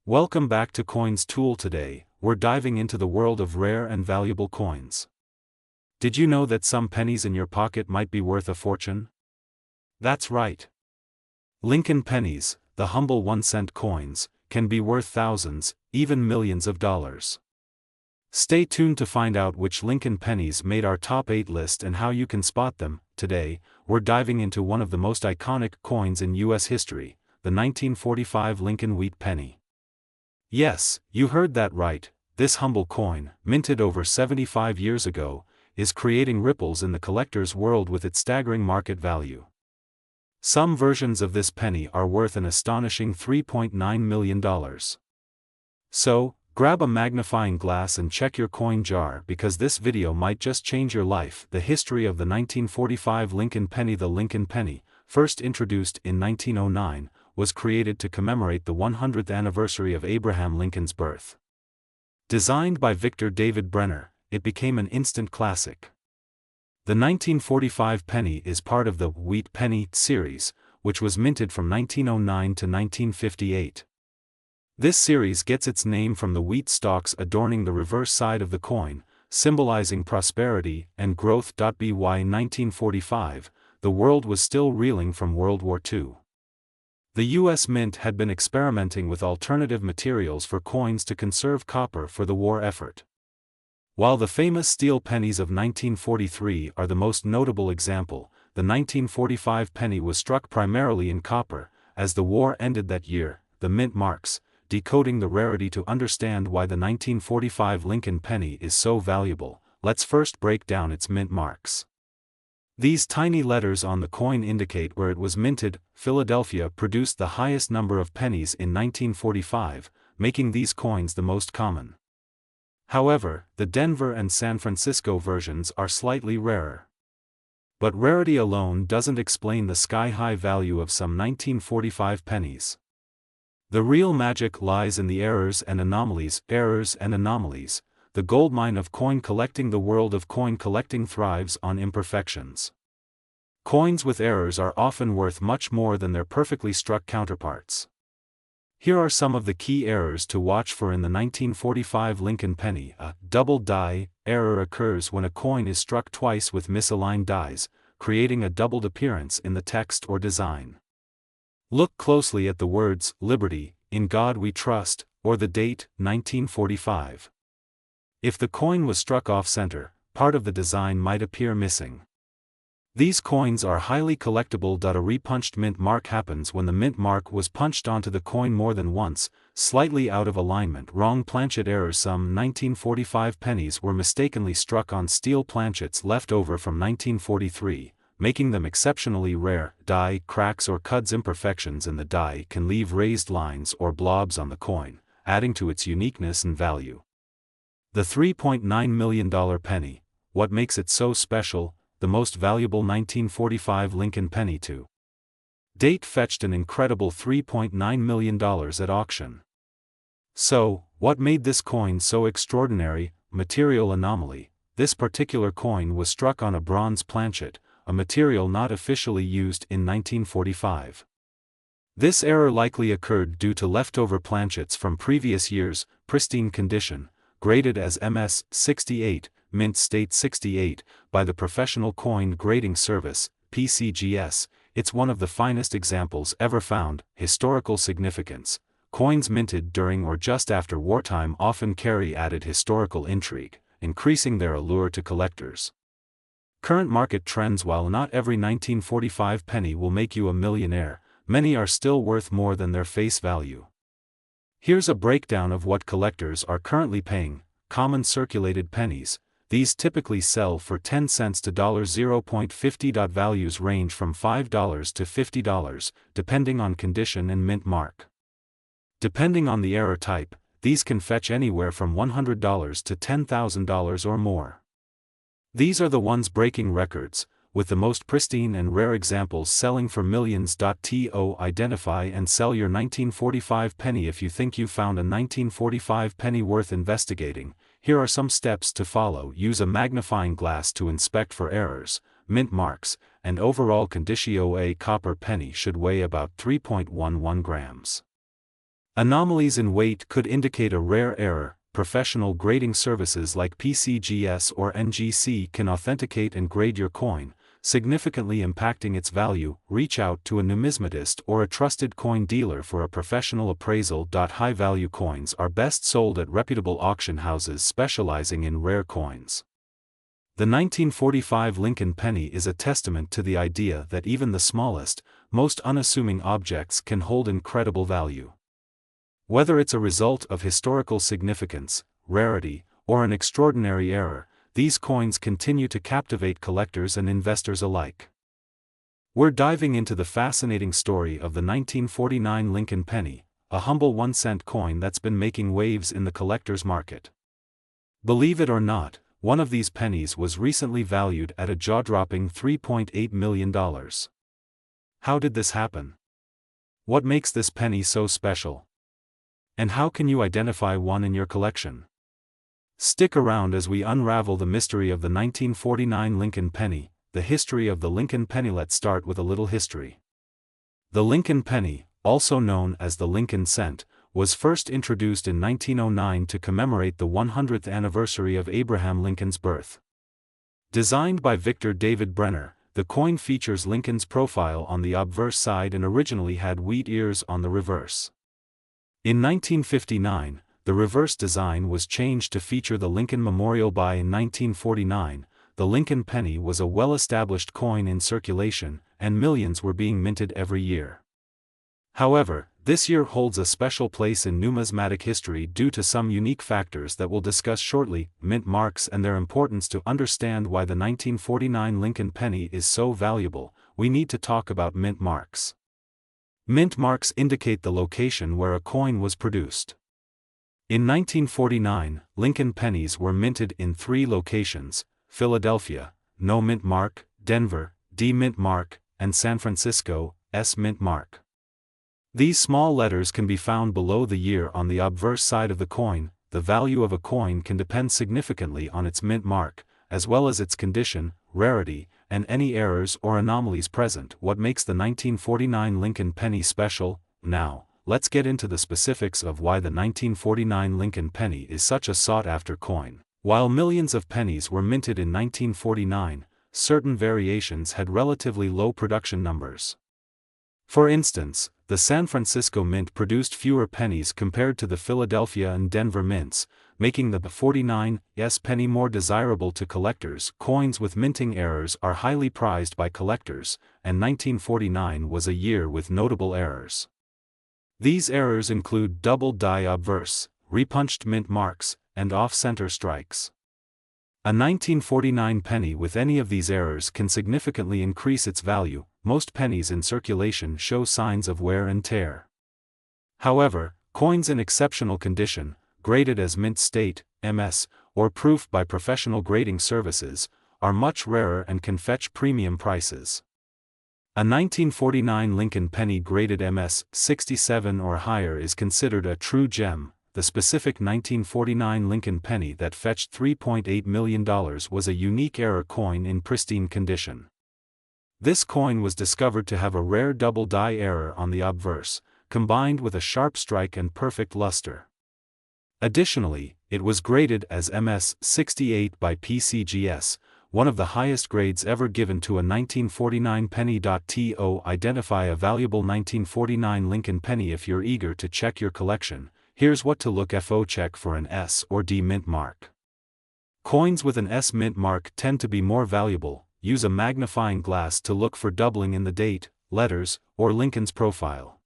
Welcome back to Coins Tool. Today, we're diving into the world of rare and valuable coins. Did you know that some pennies in your pocket might be worth a fortune? That's right. Lincoln pennies, the humble 1-cent coins, can be worth thousands, even millions of dollars. Stay tuned to find out which Lincoln pennies made our top 8 list and how you can spot them. Today, we're diving into one of the most iconic coins in U.S. history, the 1945 Lincoln wheat penny. Yes, you heard that right, this humble coin, minted over 75 years ago, is creating ripples in the collector's world with its staggering market value. Some versions of this penny are worth an astonishing $3.9 million. So, grab a magnifying glass and check your coin jar because this video might just change your life. The history of the 1945 Lincoln penny. The Lincoln penny, first introduced in 1909, was created to commemorate the 100th anniversary of Abraham Lincoln's birth. Designed by Victor David Brenner, it became an instant classic. The 1945 penny is part of the Wheat Penny series, which was minted from 1909 to 1958. This series gets its name from the wheat stalks adorning the reverse side of the coin, symbolizing prosperity and growth. By 1945, the world was still reeling from World War II. The U.S. Mint had been experimenting with alternative materials for coins to conserve copper for the war effort. While the famous steel pennies of 1943 are the most notable example, the 1945 penny was struck primarily in copper. As the war ended that year, the mint marks, decoding the rarity. To understand why the 1945 Lincoln penny is so valuable, let's first break down its mint marks. These tiny letters on the coin indicate where it was minted. Philadelphia produced the highest number of pennies in 1945, making these coins the most common. However, the Denver and San Francisco versions are slightly rarer. But rarity alone doesn't explain the sky-high value of some 1945 pennies. The real magic lies in the errors and anomalies. Errors and anomalies, the goldmine of coin collecting. The world of coin collecting thrives on imperfections. Coins with errors are often worth much more than their perfectly struck counterparts. Here are some of the key errors to watch for in the 1945 Lincoln penny. A double die error occurs when a coin is struck twice with misaligned dies, creating a doubled appearance in the text or design. Look closely at the words, "Liberty, in God we trust," or the date, 1945. If the coin was struck off-center, part of the design might appear missing. These coins are highly collectible. A repunched mint mark happens when the mint mark was punched onto the coin more than once, slightly out of alignment. Wrong planchet errors. Some 1945 pennies were mistakenly struck on steel planchets left over from 1943, making them exceptionally rare. Die cracks or cuts. Imperfections in the die can leave raised lines or blobs on the coin, adding to its uniqueness and value. The $3.9 million penny, what makes it so special? The most valuable 1945 Lincoln penny to date fetched an incredible $3.9 million at auction. So, what made this coin so extraordinary? Material anomaly. This particular coin was struck on a bronze planchet, a material not officially used in 1945. This error likely occurred due to leftover planchets from previous years, pristine condition, graded as MS 68, Mint State 68, by the Professional Coin Grading Service, PCGS. It's one of the finest examples ever found. Historical significance. Coins minted during or just after wartime often carry added historical intrigue, increasing their allure to collectors. Current market trends. While not every 1945 penny will make you a millionaire, many are still worth more than their face value. Here's a breakdown of what collectors are currently paying. Common circulated pennies. These typically sell for 10 cents to $0.50. Values range from $5 to $50, depending on condition and mint mark. Depending on the error type, these can fetch anywhere from $100 to $10,000 or more. These are the ones breaking records, with the most pristine and rare examples selling for millions. To identify and sell your 1945 penny. If you think you found a 1945 penny worth investigating, here are some steps to follow. Use a magnifying glass to inspect for errors, mint marks, and overall condition. A copper penny should weigh about 3.11 grams. Anomalies in weight could indicate a rare error. Professional grading services like PCGS or NGC can authenticate and grade your coin, significantly impacting its value. Reach out to a numismatist or a trusted coin dealer for a professional appraisal. High-value coins are best sold at reputable auction houses specializing in rare coins. The 1945 Lincoln penny is a testament to the idea that even the smallest, most unassuming objects can hold incredible value. Whether it's a result of historical significance, rarity, or an extraordinary error, these coins continue to captivate collectors and investors alike. We're diving into the fascinating story of the 1949 Lincoln penny, a humble 1-cent coin that's been making waves in the collector's market. Believe it or not, one of these pennies was recently valued at a jaw-dropping $3.8 million. How did this happen? What makes this penny so special? And how can you identify one in your collection? Stick around as we unravel the mystery of the 1949 Lincoln penny, the history of the Lincoln penny. Let's start with a little history. The Lincoln penny, also known as the Lincoln cent, was first introduced in 1909 to commemorate the 100th anniversary of Abraham Lincoln's birth. Designed by Victor David Brenner, the coin features Lincoln's profile on the obverse side and originally had wheat ears on the reverse. In 1959, the reverse design was changed to feature the Lincoln Memorial. By in 1949, the Lincoln penny was a well-established coin in circulation, and millions were being minted every year. However, this year holds a special place in numismatic history due to some unique factors that we'll discuss shortly. Mint marks and their importance. To understand why the 1949 Lincoln penny is so valuable, we need to talk about mint marks. Mint marks indicate the location where a coin was produced. In 1949, Lincoln pennies were minted in 3 locations: Philadelphia, no mint mark; Denver, D mint mark; and San Francisco, S mint mark. These small letters can be found below the year on the obverse side of the coin. The value of a coin can depend significantly on its mint mark, as well as its condition, rarity, and any errors or anomalies present. What makes the 1949 Lincoln penny special? Now, let's get into the specifics of why the 1949 Lincoln penny is such a sought-after coin. While millions of pennies were minted in 1949, certain variations had relatively low production numbers. For instance, the San Francisco Mint produced fewer pennies compared to the Philadelphia and Denver mints, making the 49's penny more desirable to collectors. Coins with minting errors are highly prized by collectors, and 1949 was a year with notable errors. These errors include double die obverse, repunched mint marks, and off-center strikes. A 1949 penny with any of these errors can significantly increase its value. Most pennies in circulation show signs of wear and tear. However, coins in exceptional condition, graded as mint state, MS, or proof by professional grading services, are much rarer and can fetch premium prices. A 1949 Lincoln penny graded MS 67 or higher is considered a true gem. The specific 1949 Lincoln penny that fetched $3.8 million was a unique error coin in pristine condition. This coin was discovered to have a rare double die error on the obverse, combined with a sharp strike and perfect luster. Additionally, it was graded as MS 68 by PCGS, one of the highest grades ever given to a 1949 penny. To identify a valuable 1949 Lincoln penny. If you're eager to check your collection, here's what to look for. Check for an S or D mint mark. Coins with an S mint mark tend to be more valuable. Use a magnifying glass to look for doubling in the date, letters, or Lincoln's profile.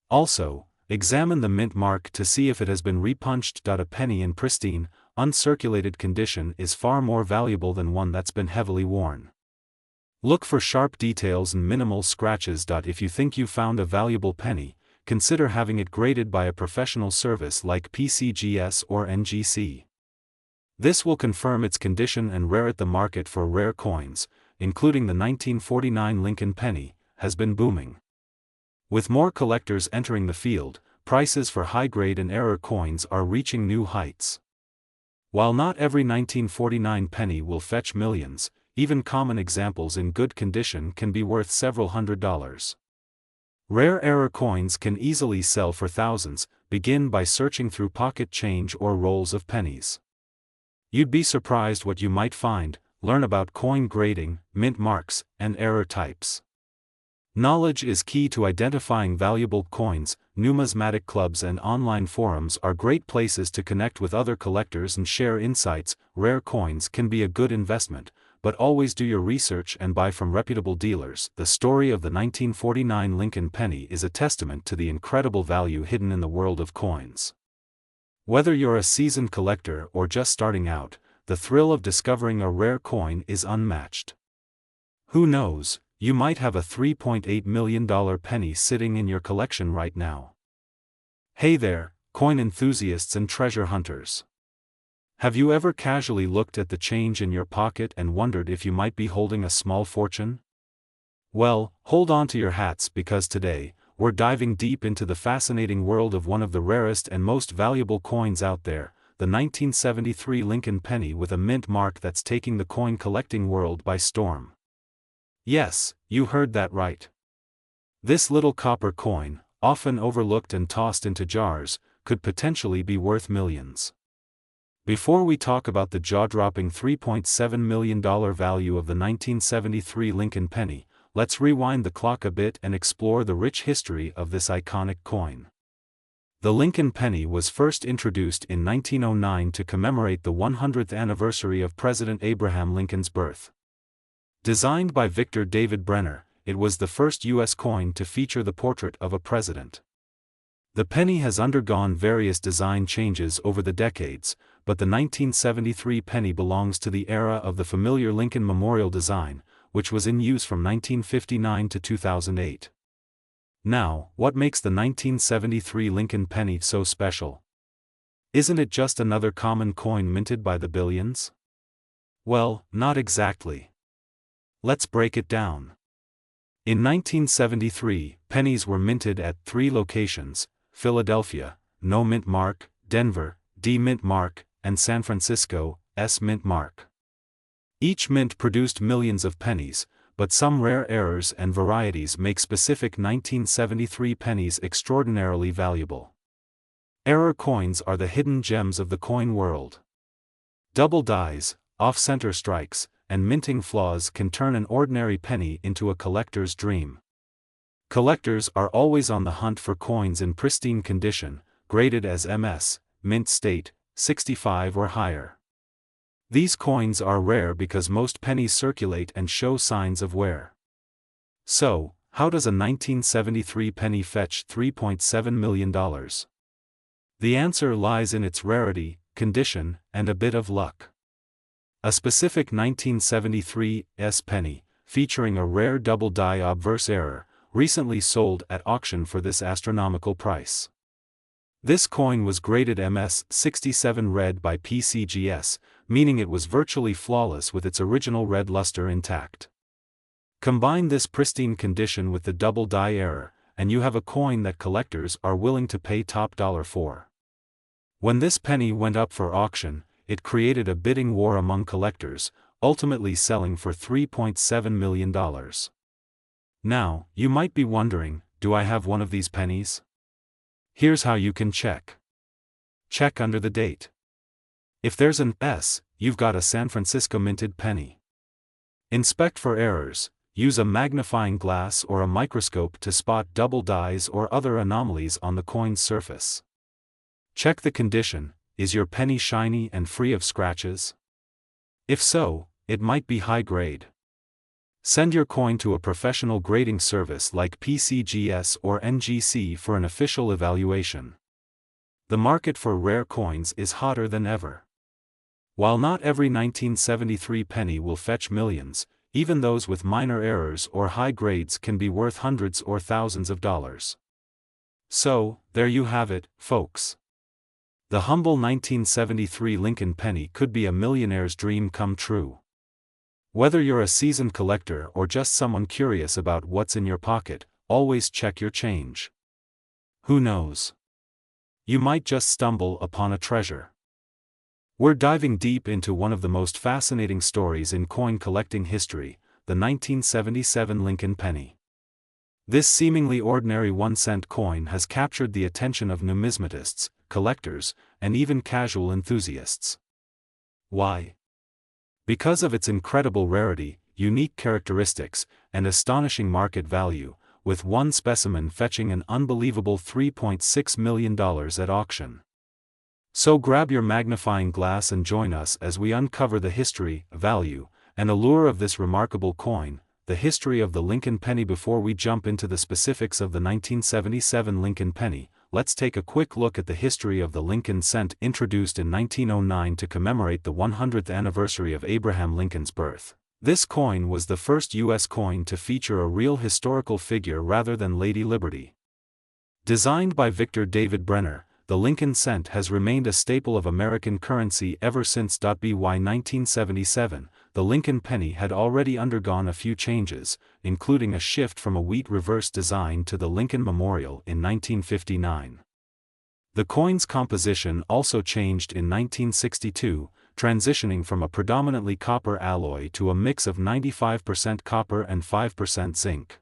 Also, examine the mint mark to see if it has been repunched. A penny in pristine, uncirculated condition is far more valuable than one that's been heavily worn. Look for sharp details and minimal scratches. If you think you found a valuable penny, consider having it graded by a professional service like PCGS or NGC. This will confirm its condition and rarity. The market for rare coins, including the 1949 Lincoln penny, has been booming. With more collectors entering the field, prices for high-grade and error coins are reaching new heights. While not every 1949 penny will fetch millions, even common examples in good condition can be worth several $100s. Rare error coins can easily sell for thousands. Begin by searching through pocket change or rolls of pennies. You'd be surprised what you might find. Learn about coin grading, mint marks, and error types. Knowledge is key to identifying valuable coins. Numismatic clubs and online forums are great places to connect with other collectors and share insights. Rare coins can be a good investment, but always do your research and buy from reputable dealers. The story of the 1949 Lincoln penny is a testament to the incredible value hidden in the world of coins. Whether you're a seasoned collector or just starting out, the thrill of discovering a rare coin is unmatched. Who knows, you might have a $3.8 million penny sitting in your collection right now. Hey there, coin enthusiasts and treasure hunters. Have you ever casually looked at the change in your pocket and wondered if you might be holding a small fortune? Well, hold on to your hats because today, we're diving deep into the fascinating world of one of the rarest and most valuable coins out there, the 1973 Lincoln penny with a mint mark that's taking the coin collecting world by storm. Yes, you heard that right. This little copper coin, often overlooked and tossed into jars, could potentially be worth millions. Before we talk about the jaw-dropping $3.7 million value of the 1973 Lincoln penny, let's rewind the clock a bit and explore the rich history of this iconic coin. The Lincoln penny was first introduced in 1909 to commemorate the 100th anniversary of President Abraham Lincoln's birth. Designed by Victor David Brenner, it was the first U.S. coin to feature the portrait of a president. The penny has undergone various design changes over the decades, but the 1973 penny belongs to the era of the familiar Lincoln Memorial design, which was in use from 1959 to 2008. Now, what makes the 1973 Lincoln penny so special? Isn't it just another common coin minted by the billions? Well, not exactly. Let's break it down. In 1973, pennies were minted at 3 locations: Philadelphia, no mint mark; Denver, D mint mark; and San Francisco, S mint mark. Each mint produced millions of pennies, but some rare errors and varieties make specific 1973 pennies extraordinarily valuable. Error coins are the hidden gems of the coin world. Double dies, off-center strikes, and minting flaws can turn an ordinary penny into a collector's dream. Collectors are always on the hunt for coins in pristine condition, graded as MS, mint state, 65 or higher. These coins are rare because most pennies circulate and show signs of wear. So, how does a 1973 penny fetch $3.7 million? The answer lies in its rarity, condition, and a bit of luck. A specific 1973 S penny, featuring a rare double die obverse error, recently sold at auction for this astronomical price. This coin was graded MS 67 red by PCGS, meaning it was virtually flawless with its original red luster intact. Combine this pristine condition with the double die error, and you have a coin that collectors are willing to pay top dollar for. When this penny went up for auction, it created a bidding war among collectors, ultimately selling for $3.7 million. Now, you might be wondering, do I have one of these pennies? Here's how you can check. Check under the date. If there's an S, you've got a San Francisco minted penny. Inspect for errors. Use a magnifying glass or a microscope to spot double dies or other anomalies on the coin's surface. Check the condition. Is your penny shiny and free of scratches? If so, it might be high grade. Send your coin to a professional grading service like PCGS or NGC for an official evaluation. The market for rare coins is hotter than ever. While not every 1973 penny will fetch millions, even those with minor errors or high grades can be worth hundreds or thousands of dollars. So, there you have it, folks. The humble 1973 Lincoln penny could be a millionaire's dream come true. Whether you're a seasoned collector or just someone curious about what's in your pocket, always check your change. Who knows? You might just stumble upon a treasure. We're diving deep into one of the most fascinating stories in coin collecting history, the 1977 Lincoln penny. This seemingly ordinary 1-cent coin has captured the attention of numismatists, collectors, and even casual enthusiasts. Why? Because of its incredible rarity, unique characteristics, and astonishing market value, with one specimen fetching an unbelievable $3.6 million at auction. So grab your magnifying glass and join us as we uncover the history, value, and allure of this remarkable coin, the history of the Lincoln penny. Before we jump into the specifics of the 1977 Lincoln penny, let's take a quick look at the history of the Lincoln cent, introduced in 1909 to commemorate the 100th anniversary of Abraham Lincoln's birth. This coin was the first U.S. coin to feature a real historical figure rather than Lady Liberty. Designed by Victor David Brenner, the Lincoln cent has remained a staple of American currency ever since. By 1977, the Lincoln penny had already undergone a few changes, including a shift from a wheat reverse design to the Lincoln Memorial in 1959. The coin's composition also changed in 1962, transitioning from a predominantly copper alloy to a mix of 95% copper and 5% zinc.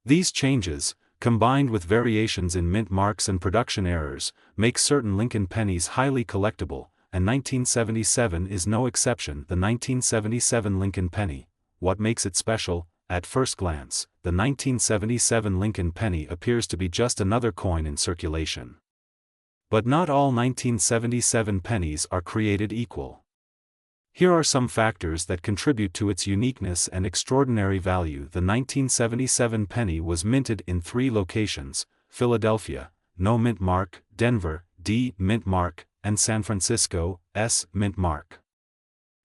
These changes, combined with variations in mint marks and production errors, make certain Lincoln pennies highly collectible, and 1977 is no exception. The 1977 Lincoln penny. What makes it special? At first glance, the 1977 Lincoln penny appears to be just another coin in circulation. But not all 1977 pennies are created equal. Here are some factors that contribute to its uniqueness and extraordinary value. The 1977 penny was minted in 3 locations: Philadelphia, no mint mark; Denver, D mint mark; and San Francisco, S mint mark.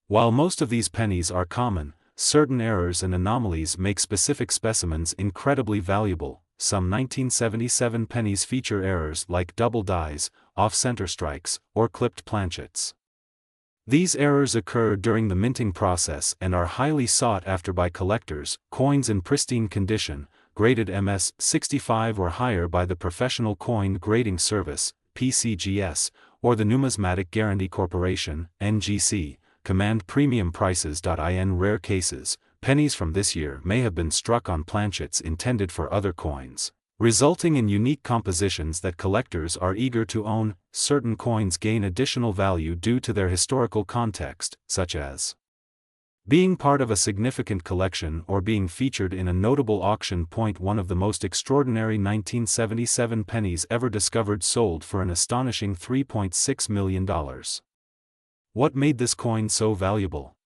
While most of these pennies are common, certain errors and anomalies make specific specimens incredibly valuable. Some 1977 pennies feature errors like double dies, off-center strikes, or clipped planchets. These errors occur during the minting process and are highly sought after by collectors. Coins in pristine condition, graded MS-65 or higher by the Professional Coin Grading Service, PCGS, or the Numismatic Guarantee Corporation, NGC, command premium prices. In rare cases, pennies from this year may have been struck on planchets intended for other coins, resulting in unique compositions that collectors are eager to own. Certain coins gain additional value due to their historical context, such as being part of a significant collection or being featured in a notable auction. One of the most extraordinary 1977 pennies ever discovered sold for an astonishing $3.6 million. What made this coin so valuable?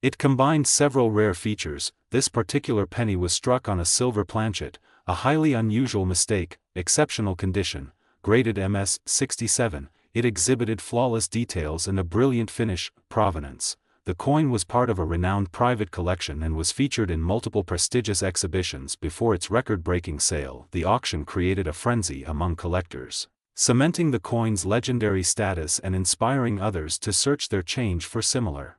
It combined several rare features. This particular penny was struck on a silver planchet, a highly unusual mistake. Exceptional condition, graded MS-67, it exhibited flawless details and a brilliant finish. Provenance: the coin was part of a renowned private collection and was featured in multiple prestigious exhibitions before its record-breaking sale. The auction created a frenzy among collectors, cementing the coin's legendary status and inspiring others to search their change for similar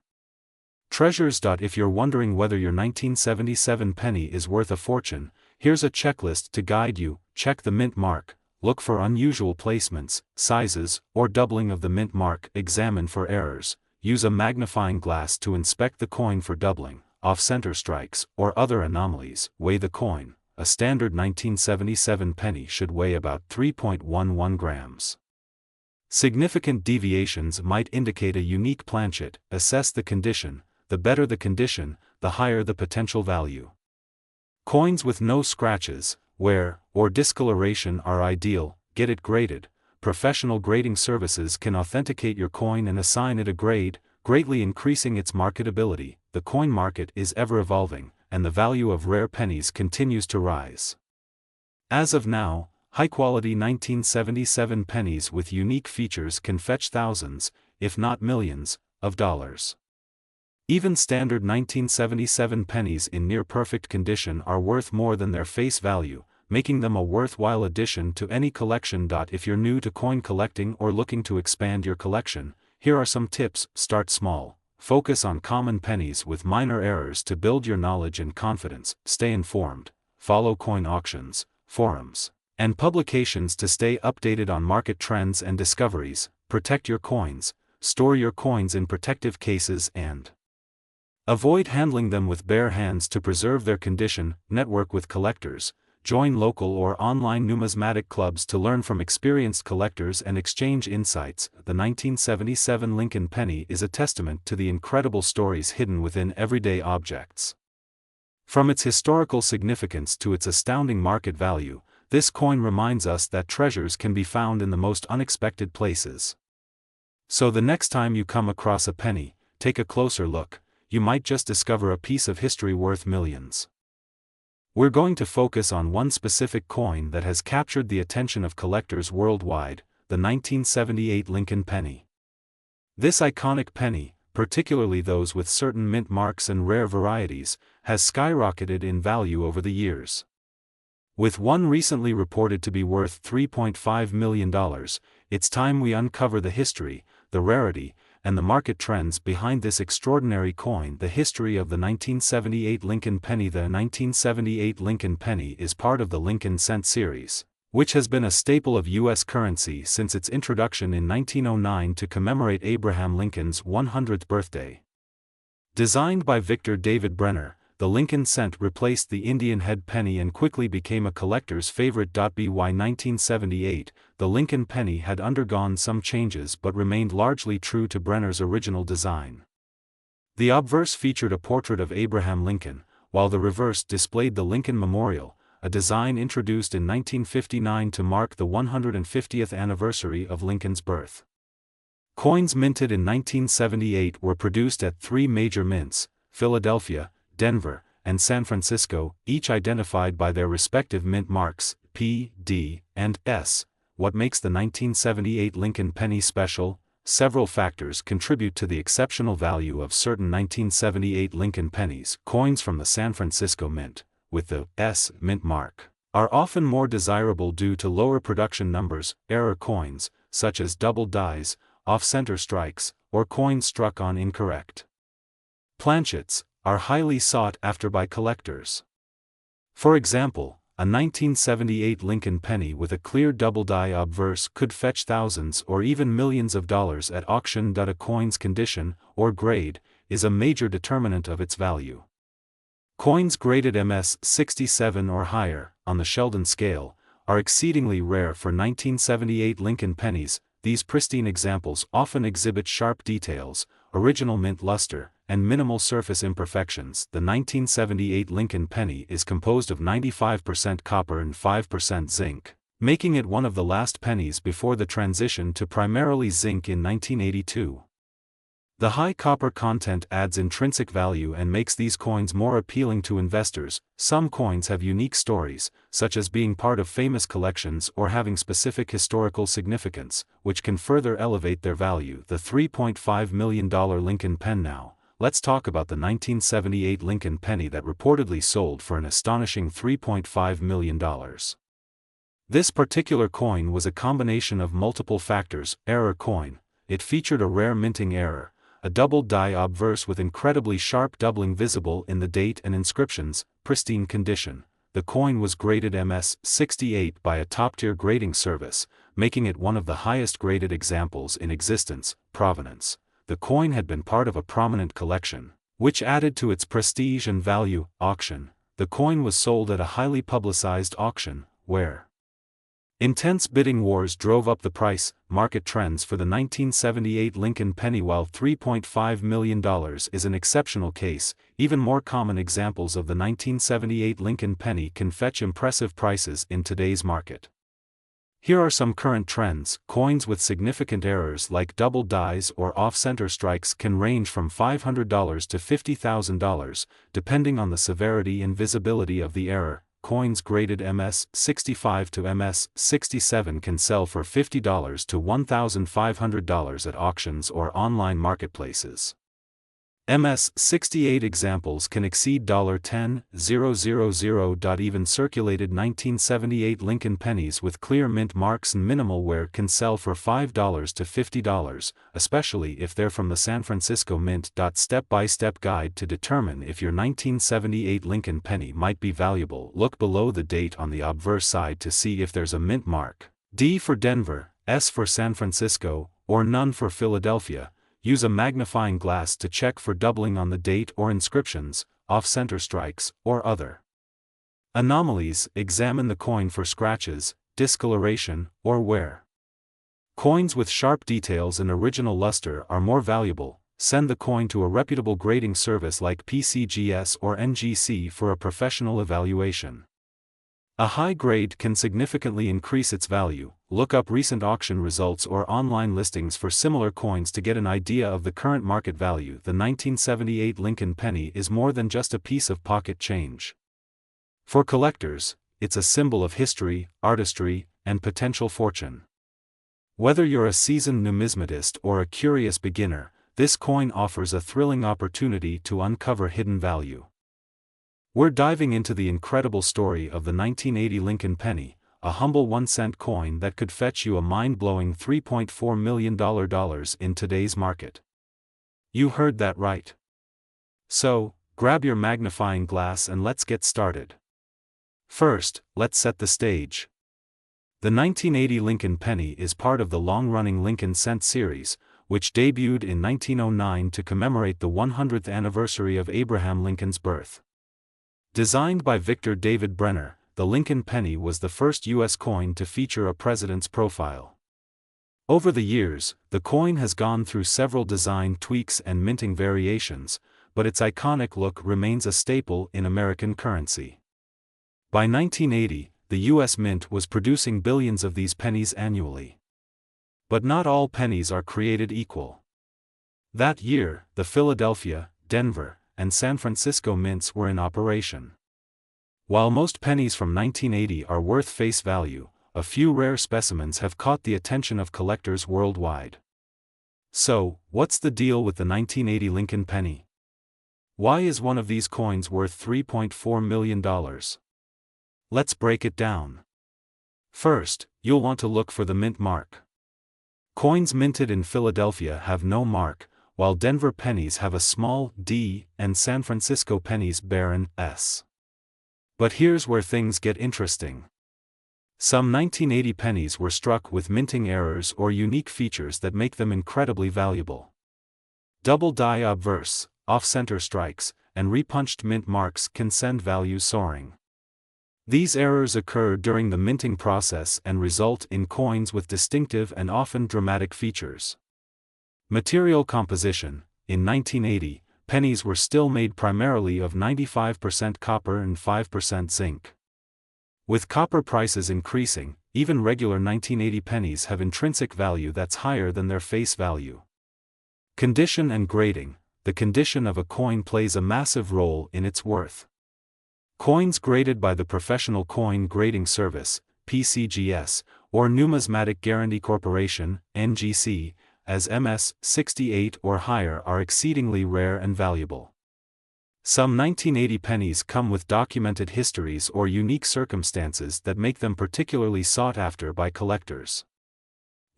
treasures. If you're wondering whether your 1977 penny is worth a fortune, here's a checklist to guide you. Check the mint mark. Look for unusual placements, sizes, or doubling of the mint mark. Examine for errors. Use a magnifying glass to inspect the coin for doubling, off-center strikes, or other anomalies. Weigh the coin. A standard 1977 penny should weigh about 3.11 grams. Significant deviations might indicate a unique planchet. Assess the condition. The better the condition, the higher the potential value. Coins with no scratches, wear, or discoloration are ideal. Get it graded. Professional grading services can authenticate your coin and assign it a grade, greatly increasing its marketability. The coin market is ever evolving, and the value of rare pennies continues to rise. As of now, high-quality 1977 pennies with unique features can fetch thousands, if not millions, of dollars. Even standard 1977 pennies in near-perfect condition are worth more than their face value, making them a worthwhile addition to any collection. If you're new to coin collecting or looking to expand your collection, here are some tips. Start small. Focus on common pennies with minor errors to build your knowledge and confidence. Stay informed. Follow coin auctions, forums, and publications to stay updated on market trends and discoveries. Protect your coins. Store your coins in protective cases and avoid handling them with bare hands to preserve their condition. Network with collectors. join local or online numismatic clubs to learn from experienced collectors and exchange insights. The 1977 Lincoln penny is a testament to the incredible stories hidden within everyday objects. From its historical significance to its astounding market value, this coin reminds us that treasures can be found in the most unexpected places. So the next time you come across a penny, take a closer look. You might just discover a piece of history worth millions. We're going to focus on one specific coin that has captured the attention of collectors worldwide, the 1978 Lincoln penny. This iconic penny, particularly those with certain mint marks and rare varieties, has skyrocketed in value over the years. With one recently reported to be worth $3.5 million, it's time we uncover the history, the rarity, and the market trends behind this extraordinary coin. The history of the 1978 Lincoln penny. The 1978 Lincoln penny is part of the Lincoln cent series, which has been a staple of U.S. currency since its introduction in 1909 to commemorate Abraham Lincoln's 100th birthday. Designed by Victor David Brenner, the Lincoln cent replaced the Indian head penny and quickly became a collector's favorite. By 1978, the Lincoln penny had undergone some changes but remained largely true to Brenner's original design. The obverse featured a portrait of Abraham Lincoln, while the reverse displayed the Lincoln Memorial, a design introduced in 1959 to mark the 150th anniversary of Lincoln's birth. Coins minted in 1978 were produced at three major mints: Philadelphia, Denver, and San Francisco, each identified by their respective mint marks, P, D, and S. What makes the 1978 Lincoln penny special? Several factors contribute to the exceptional value of certain 1978 Lincoln pennies. Coins from the San Francisco Mint, with the S mint mark, are often more desirable due to lower production numbers. Error coins, such as double dies, off-center strikes, or coins struck on incorrect planchets, are highly sought after by collectors. For example, a 1978 Lincoln penny with a clear double die obverse could fetch thousands or even millions of dollars at auction. A coin's condition, or grade, is a major determinant of its value. Coins graded MS 67 or higher, on the Sheldon scale, are exceedingly rare for 1978 Lincoln pennies. These pristine examples often exhibit sharp details, original mint luster, and minimal surface imperfections. The 1978 Lincoln penny is composed of 95% copper and 5% zinc, making it one of the last pennies before the transition to primarily zinc in 1982. The high copper content adds intrinsic value and makes these coins more appealing to investors. Some coins have unique stories, such as being part of famous collections or having specific historical significance, which can further elevate their value. The $3.5 million Lincoln pen. Now, let's talk about the 1978 Lincoln penny that reportedly sold for an astonishing $3.5 million. This particular coin was a combination of multiple factors. Error coin. It featured a rare minting error, a double die obverse with incredibly sharp doubling visible in the date and inscriptions. Pristine condition. The coin was graded MS 68 by a top-tier grading service, making it one of the highest graded examples in existence. Provenance. The coin had been part of a prominent collection, which added to its prestige and value. Auction. The coin was sold at a highly publicized auction, where intense bidding wars drove up the price. Market trends for the 1978 Lincoln penny. While $3.5 million is an exceptional case, even more common examples of the 1978 Lincoln penny can fetch impressive prices in today's market. Here are some current trends. Coins with significant errors like double dies or off-center strikes can range from $500 to $50,000, depending on the severity and visibility of the error. Coins graded MS 65 to MS 67 can sell for $50 to $1,500 at auctions or online marketplaces. MS 68 examples can exceed $10,000. Even circulated 1978 Lincoln pennies with clear mint marks and minimal wear can sell for $5 to $50, especially if they're from the San Francisco Mint. Step-by-step guide to determine if your 1978 Lincoln penny might be valuable. Look below the date on the obverse side to see if there's a mint mark. D for Denver, S for San Francisco, or none for Philadelphia. Use a magnifying glass to check for doubling on the date or inscriptions, off-center strikes, or other Anomalies: examine the coin for scratches, discoloration, or wear. Coins with sharp details and original luster are more valuable. Send the coin to a reputable grading service like PCGS or NGC for a professional evaluation. A high grade can significantly increase its value. Look up recent auction results or online listings for similar coins to get an idea of the current market value. The 1978 Lincoln penny is more than just a piece of pocket change. For collectors, it's a symbol of history, artistry, and potential fortune. Whether you're a seasoned numismatist or a curious beginner, this coin offers a thrilling opportunity to uncover hidden value. We're diving into the incredible story of the 1980 Lincoln penny, a humble 1-cent coin that could fetch you a mind-blowing $3.4 million in today's market. You heard that right. So, grab your magnifying glass and let's get started. First, let's set the stage. The 1980 Lincoln penny is part of the long-running Lincoln cent series, which debuted in 1909 to commemorate the 100th anniversary of Abraham Lincoln's birth. Designed by Victor David Brenner, the Lincoln penny was the first U.S. coin to feature a president's profile. Over the years, the coin has gone through several design tweaks and minting variations, but its iconic look remains a staple in American currency. By 1980, the U.S. Mint was producing billions of these pennies annually. But not all pennies are created equal. That year, the Philadelphia, Denver, and San Francisco mints were in operation. While most pennies from 1980 are worth face value, a few rare specimens have caught the attention of collectors worldwide. So, what's the deal with the 1980 Lincoln penny? Why is one of these coins worth $3.4 million? Let's break it down. First, you'll want to look for the mint mark. Coins minted in Philadelphia have no mark, while Denver pennies have a small D and San Francisco pennies bear an S. But here's where things get interesting. Some 1980 pennies were struck with minting errors or unique features that make them incredibly valuable. Double die obverse, off-center strikes, and repunched mint marks can send value soaring. These errors occur during the minting process and result in coins with distinctive and often dramatic features. Material composition: in 1980, pennies were still made primarily of 95% copper and 5% zinc. With copper prices increasing, even regular 1980 pennies have intrinsic value that's higher than their face value. Condition and grading: the condition of a coin plays a massive role in its worth. Coins graded by the Professional Coin Grading Service, PCGS, or Numismatic Guarantee Corporation, NGC, as MS-68 or higher are exceedingly rare and valuable. Some 1980 pennies come with documented histories or unique circumstances that make them particularly sought after by collectors.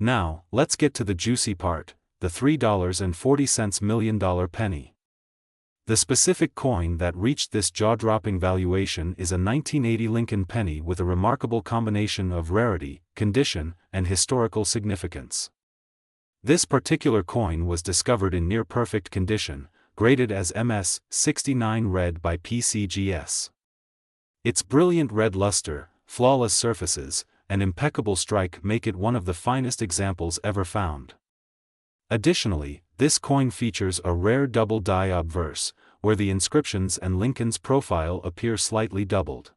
Now, let's get to the juicy part, the $3.40 million penny. The specific coin that reached this jaw-dropping valuation is a 1980 Lincoln penny with a remarkable combination of rarity, condition, and historical significance. This particular coin was discovered in near-perfect condition, graded as MS-69 red by PCGS. Its brilliant red luster, flawless surfaces, and impeccable strike make it one of the finest examples ever found. Additionally, this coin features a rare double die obverse, where the inscriptions and Lincoln's profile appear slightly doubled.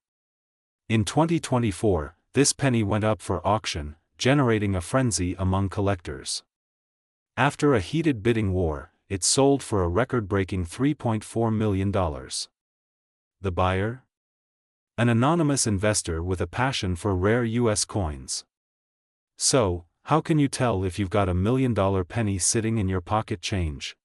In 2024, this penny went up for auction, generating a frenzy among collectors. After a heated bidding war, it sold for a record-breaking $3.4 million. The buyer? An anonymous investor with a passion for rare U.S. coins. So, how can you tell if you've got $1 million penny sitting in your pocket change?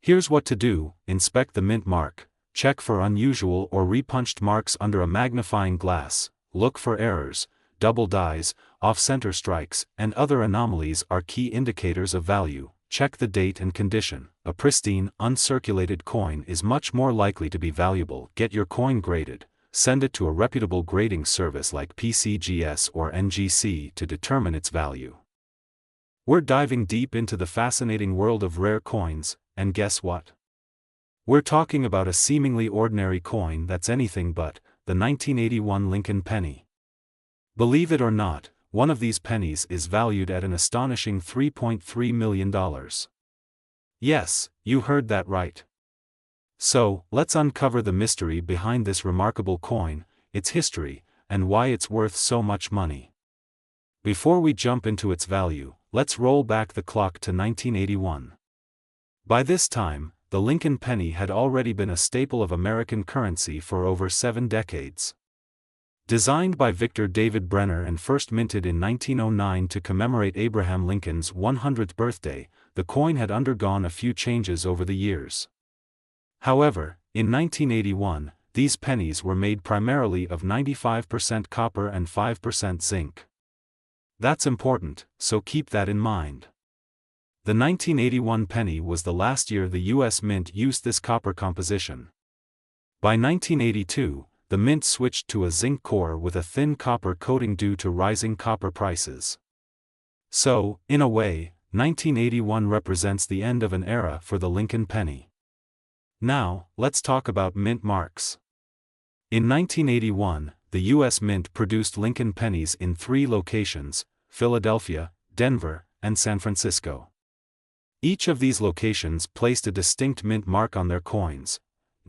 Here's what to do: inspect the mint mark, check for unusual or repunched marks under a magnifying glass, look for errors, double dies, off-center strikes, and other anomalies are key indicators of value. Check the date and condition. A pristine, uncirculated coin is much more likely to be valuable. Get your coin graded. Send it to a reputable grading service like PCGS or NGC to determine its value. We're diving deep into the fascinating world of rare coins, and guess what? We're talking about a seemingly ordinary coin that's anything but the 1981 Lincoln penny. Believe it or not, one of these pennies is valued at an astonishing $3.3 million. Yes, you heard that right. So, let's uncover the mystery behind this remarkable coin, its history, and why it's worth so much money. Before we jump into its value, let's roll back the clock to 1981. By this time, the Lincoln penny had already been a staple of American currency for over 7 decades. Designed by Victor David Brenner and first minted in 1909 to commemorate Abraham Lincoln's 100th birthday, the coin had undergone a few changes over the years. However, in 1981, these pennies were made primarily of 95% copper and 5% zinc. That's important, so keep that in mind. The 1981 penny was the last year the U.S. Mint used this copper composition. By 1982, the mint switched to a zinc core with a thin copper coating due to rising copper prices. So, in a way, 1981 represents the end of an era for the Lincoln penny. Now, let's talk about mint marks. In 1981, the U.S. Mint produced Lincoln pennies in 3 locations: Philadelphia, Denver, and San Francisco. Each of these locations placed a distinct mint mark on their coins: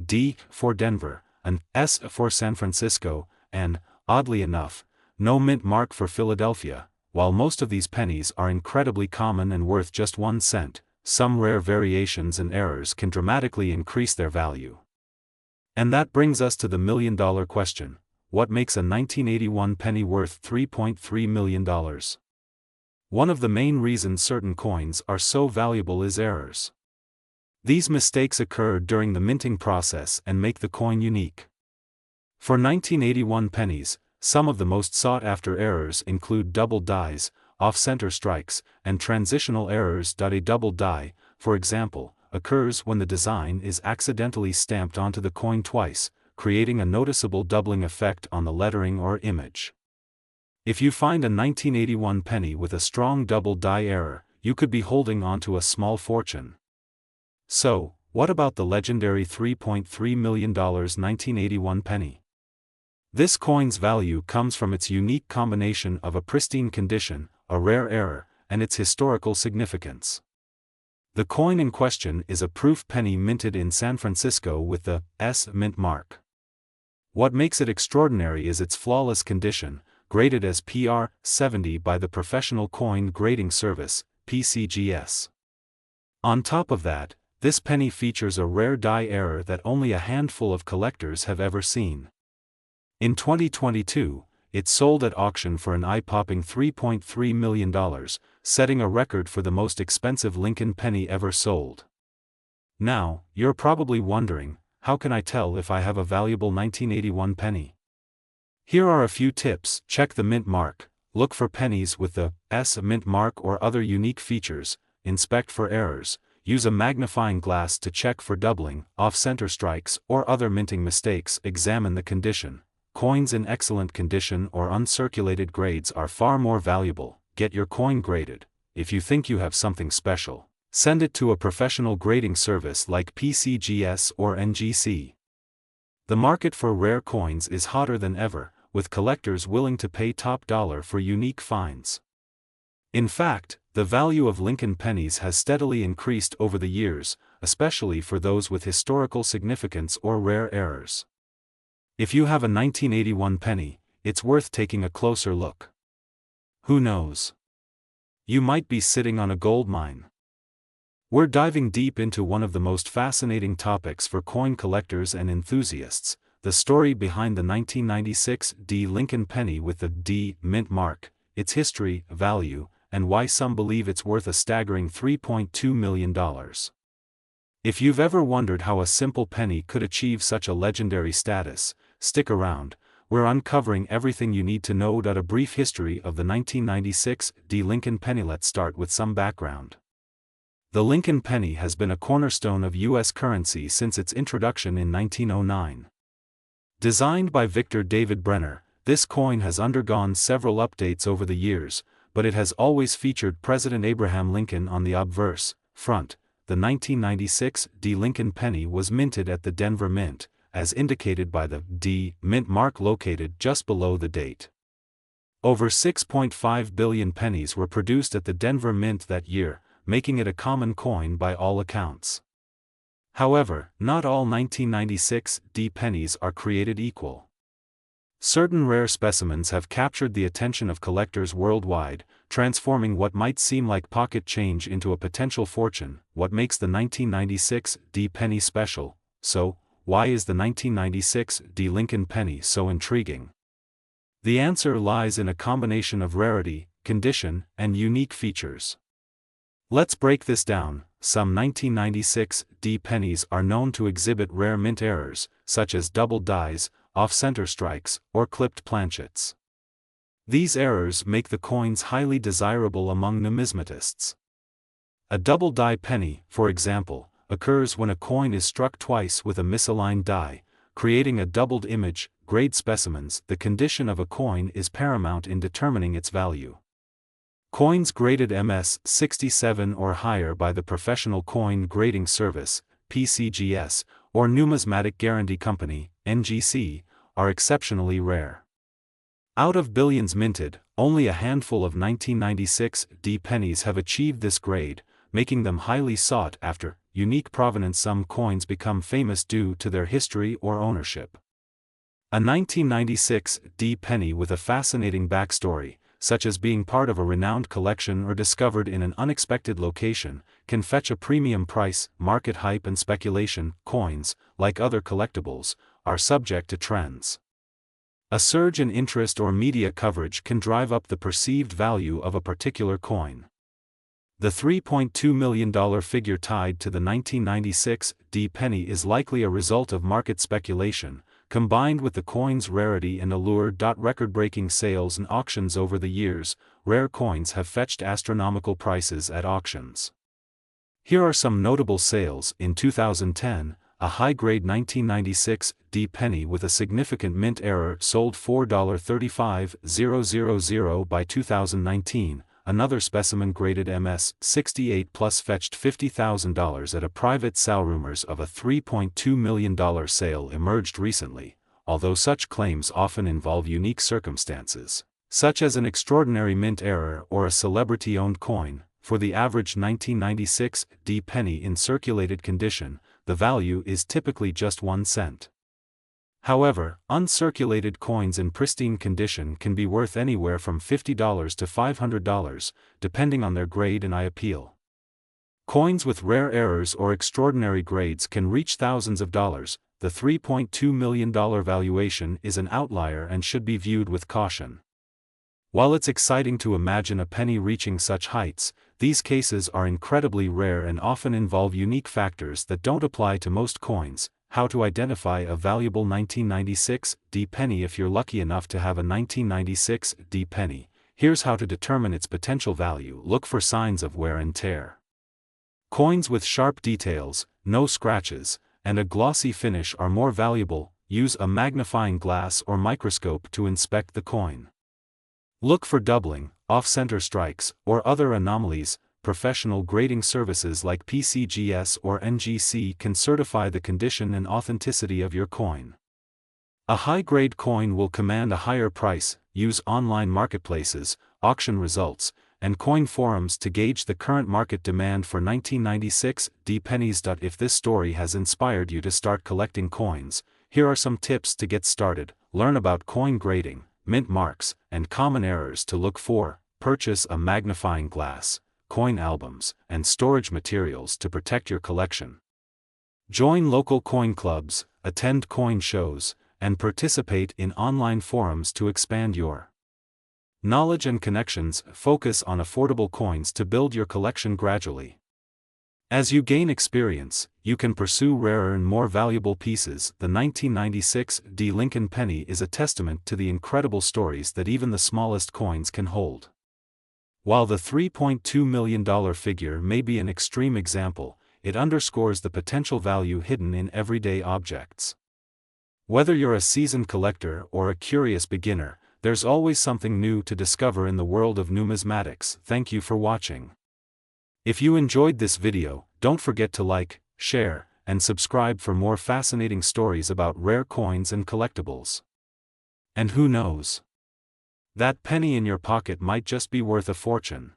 D for Denver, an S for San Francisco, and, oddly enough, no mint mark for Philadelphia. While most of these pennies are incredibly common and worth just 1 cent, some rare variations and errors can dramatically increase their value. And that brings us to the million-dollar question: what makes a 1981 penny worth $3.3 million? One of the main reasons certain coins are so valuable is errors. These mistakes occur during the minting process and make the coin unique. For 1981 pennies, some of the most sought-after errors include double dies, off-center strikes, and transitional errors. A double die, for example, occurs when the design is accidentally stamped onto the coin twice, creating a noticeable doubling effect on the lettering or image. If you find a 1981 penny with a strong double die error, you could be holding onto a small fortune. So, what about the legendary $3.3 million 1981 penny? This coin's value comes from its unique combination of a pristine condition, a rare error, and its historical significance. The coin in question is a proof penny minted in San Francisco with the S mint mark. What makes it extraordinary is its flawless condition, graded as PR 70 by the Professional Coin Grading Service, PCGS. On top of that, this penny features a rare die error that only a handful of collectors have ever seen. In 2022, it sold at auction for an eye-popping $3.3 million, setting a record for the most expensive Lincoln penny ever sold. Now, you're probably wondering, how can I tell if I have a valuable 1981 penny? Here are a few tips: check the mint mark, look for pennies with the S mint mark or other unique features, inspect for errors, use a magnifying glass to check for doubling, off-center strikes, or other minting mistakes, examine the condition. Coins in excellent condition or uncirculated grades are far more valuable. Get your coin graded. If you think you have something special, send it to a professional grading service like PCGS or NGC. The market for rare coins is hotter than ever, with collectors willing to pay top dollar for unique finds. In fact, the value of Lincoln pennies has steadily increased over the years, especially for those with historical significance or rare errors. If you have a 1981 penny, it's worth taking a closer look. Who knows? You might be sitting on a gold mine. We're diving deep into one of the most fascinating topics for coin collectors and enthusiasts: the story behind the 1996 D Lincoln penny with the D mint mark, its history, value, and why some believe it's worth a staggering $3.2 million. If you've ever wondered how a simple penny could achieve such a legendary status, stick around. We're uncovering everything you need to know. A brief history of the 1996 D Lincoln penny. Let's start with some background. The Lincoln penny has been a cornerstone of U.S. currency since its introduction in 1909. Designed by Victor David Brenner, this coin has undergone several updates over the years, but it has always featured President Abraham Lincoln on the obverse front. The 1996 D Lincoln penny was minted at the Denver Mint, as indicated by the D mint mark located just below the date. Over 6.5 billion pennies were produced at the Denver Mint that year, making it a common coin by all accounts. However, not all 1996 D pennies are created equal. Certain rare specimens have captured the attention of collectors worldwide, transforming what might seem like pocket change into a potential fortune. What makes the 1996 D penny special? So, why is the 1996 D Lincoln penny so intriguing? The answer lies in a combination of rarity, condition, and unique features. Let's break this down. Some 1996 D pennies are known to exhibit rare mint errors, such as double dies, off-center strikes, or clipped planchets. These errors make the coins highly desirable among numismatists. A double die penny, for example, occurs when a coin is struck twice with a misaligned die, creating a doubled image. Grade specimens. The condition of a coin is paramount in determining its value. Coins graded MS 67 or higher by the Professional Coin Grading Service, PCGS, or Numismatic Guarantee Company, NGC, are exceptionally rare. Out of billions minted, only a handful of 1996 D pennies have achieved this grade, making them highly sought after. Unique provenance. Some coins become famous due to their history or ownership. A 1996 D penny with a fascinating backstory, such as being part of a renowned collection or discovered in an unexpected location, can fetch a premium price. Market hype and speculation. Coins, like other collectibles, are subject to trends. A surge in interest or media coverage can drive up the perceived value of a particular coin. The $3.2 million figure tied to the 1996 D penny is likely a result of market speculation, combined with the coin's rarity and allure. Record-breaking sales and auctions. Over the years, rare coins have fetched astronomical prices at auctions. Here are some notable sales. In 2010, a high-grade 1996 D penny with a significant mint error sold $4.35000. By 2019, another specimen graded MS 68 plus fetched $50,000 at a private sale. Rumors of a $3.2 million sale emerged recently, although such claims often involve unique circumstances, such as an extraordinary mint error or a celebrity-owned coin. For the average 1996 D penny in circulated condition, the value is typically just 1 cent. However, uncirculated coins in pristine condition can be worth anywhere from $50 to $500, depending on their grade and appeal. Coins with rare errors or extraordinary grades can reach thousands of dollars. The $3.2 million valuation is an outlier and should be viewed with caution. While it's exciting to imagine a penny reaching such heights, these cases are incredibly rare and often involve unique factors that don't apply to most coins. How to identify a valuable 1996 D penny? If you're lucky enough to have a 1996 D penny, here's how to determine its potential value. Look for signs of wear and tear. Coins with sharp details, no scratches, and a glossy finish are more valuable. Use a magnifying glass or microscope to inspect the coin. Look for doubling, off-center strikes, or other anomalies. Professional grading services like PCGS or NGC can certify the condition and authenticity of your coin. A high-grade coin will command a higher price. Use online marketplaces, auction results, and coin forums to gauge the current market demand for 1996 D pennies. If this story has inspired you to start collecting coins, here are some tips to get started. Learn about coin grading, mint marks, and common errors to look for. Purchase a magnifying glass, coin albums, and storage materials to protect your collection. Join local coin clubs, attend coin shows, and participate in online forums to expand your knowledge and connections. Focus on affordable coins to build your collection gradually. As you gain experience, you can pursue rarer and more valuable pieces. The 1996 D Lincoln penny is a testament to the incredible stories that even the smallest coins can hold. While the $3.2 million figure may be an extreme example, it underscores the potential value hidden in everyday objects. Whether you're a seasoned collector or a curious beginner, there's always something new to discover in the world of numismatics. Thank you for watching. If you enjoyed this video, don't forget to like, share, and subscribe for more fascinating stories about rare coins and collectibles. And who knows? That penny in your pocket might just be worth a fortune.